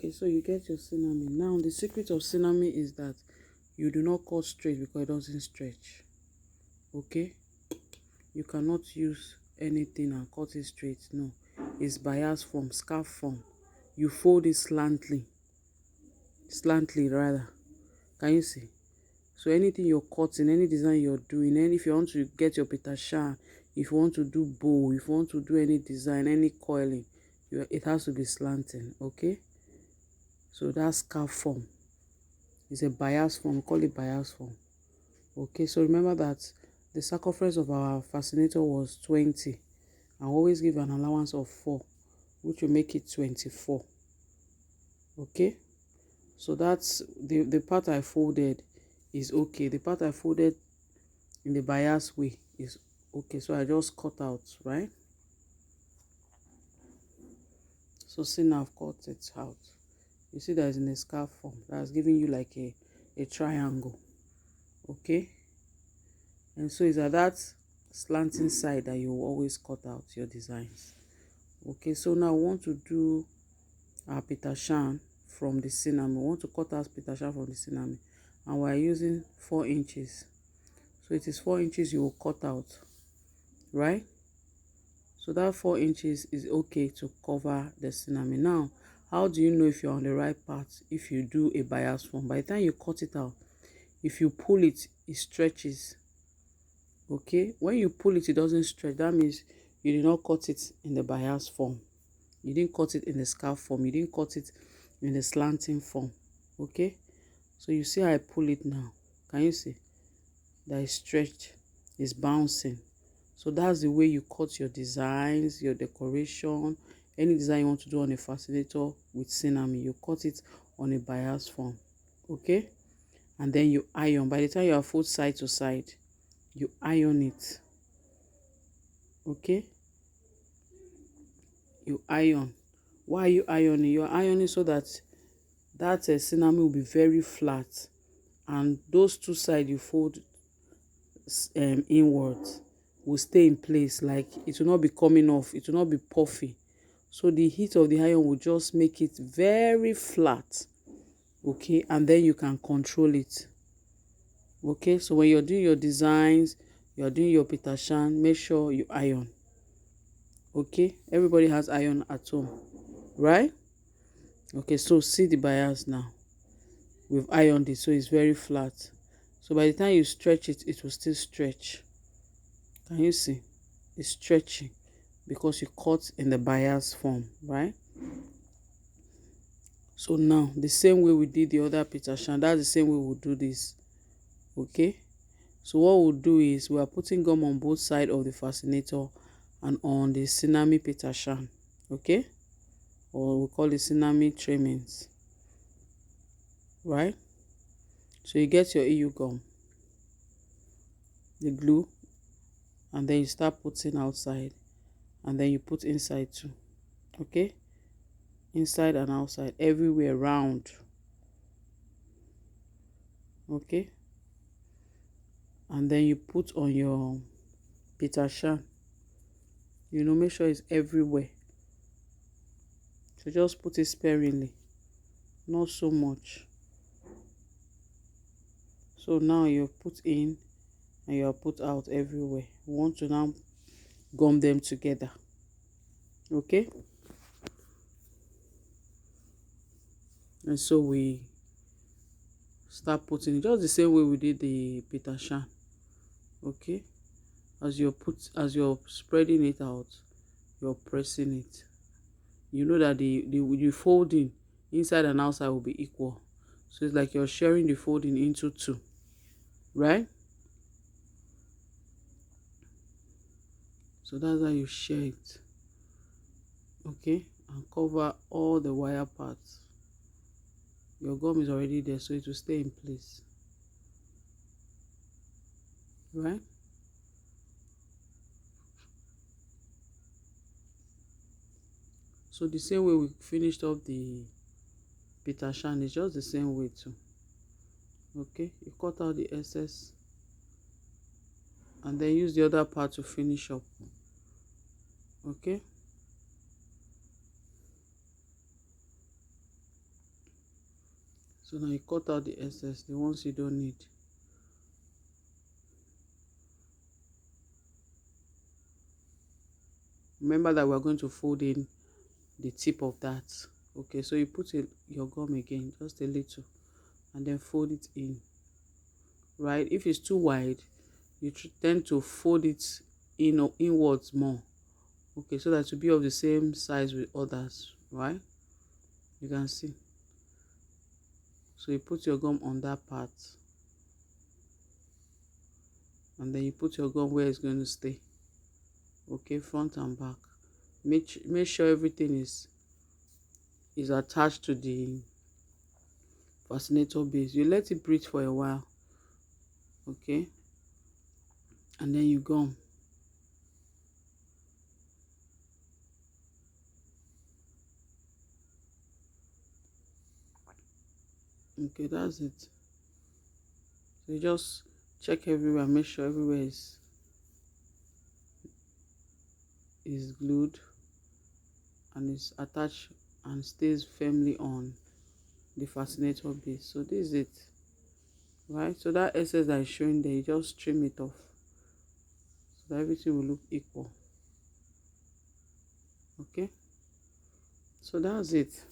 Okay, so you get your sinamay. Now the secret of sinamay is that you do not cut straight because it doesn't stretch. Okay, you cannot use anything and cut it straight. No, it's bias form, scarf form. You fold it slantly rather. Can you see? So anything you're cutting, any design you're doing, and if you want to get your petershan, if you want to do bow, if you want to do any design, any coiling, it has to be slanting. Okay, so that's scarf form. It's a bias form. Call it bias form. Okay, so remember that the circumference of our fascinator was 20. I always give an allowance of 4, which will make it 24. Okay, so that's the part I folded is okay. The part I folded in the bias way is okay. So I just cut out, right? So see, now I've cut it out. You see that it's in a scarf form. That's giving you like a triangle. Okay, and so it's at that slanting side that you always cut out your designs. Okay, so now we want to do our petershan from the sinamay. We want to cut out petershan from the sinamay, and we're using 4 inches. So it is 4 inches you will cut out, right? So that 4 inches is okay to cover the sinamay. Now, how do you know if you're on the right path? If you do a bias form, by the time you cut it out, if you pull it, it stretches. Okay, when you pull it, it doesn't stretch. That means you did not cut it in the bias form. You didn't cut it in the scarf form. You didn't cut it in the slanting form. Okay, so you see how I pull it now. Can you see that it's stretched? It's bouncing. So that's the way you cut your designs, your decoration, any design you want to do on a fascinator with sinamay. You cut it on a bias form. Okay, and then you iron. By the time you are fold side to side, you iron it. Okay, you iron. Why are you ironing? You're ironing so that sinamay will be very flat, and those two sides you fold inwards will stay in place. Like, it will not be coming off, it will not be puffy. So the heat of the iron will just make it very flat. Okay, and then you can control it. Okay, so when you're doing your designs, you're doing your petershan, make sure you iron. Okay, everybody has iron at home, right? Okay, so see the bias now. We've ironed it, so it's very flat. So by the time you stretch it, it will still stretch. Can you see? It's stretching because you cut in the bias form, right? So now the same way we did the other petershan, that's the same way we'll do this. Okay, so what we'll do is we are putting gum on both sides of the fascinator and on the sinamay petershan. Okay, or we call it sinamay trimmings, right? So you get your EU gum, the glue, and then you start putting outside, and then you put inside too. Okay, inside and outside, everywhere round. Okay, and then you put on your petershan. Make sure it's everywhere. So just put it sparingly, not so much. So now you put in and you put out everywhere. We want to now gum them together. Okay, and so we start putting it just the same way we did the petershan. Okay, as you're spreading it out, you're pressing it. You know that the folding inside and outside will be equal. So it's like you're sharing the folding into 2, right? So that's how you share it. Okay, and cover all the wire parts. Your gum is already there, so it will stay in place, right? So the same way we finished up the petershan is just the same way too. Okay, you cut out the excess and then use the other part to finish up. Okay, So now you cut out the excess, the ones you don't need. Remember that we're going to fold in the tip of that. Okay, so you put your gum again, just a little, and then fold it in. Right, if it's too wide, you tend to fold it in or inwards more. Okay, so that to be of the same size with others, right? You can see. So you put your gum on that part, and then you put your gum where it's going to stay. Okay, front and back. Make sure everything is attached to the fascinator base. You let it breathe for a while. Okay, and then you gum. Okay, that's it. So you just check everywhere, make sure everywhere is glued and is attached and stays firmly on the fascinator base. So this is it, right? So that excess that is showing there, you just trim it off so that everything will look equal. Okay, so that's it.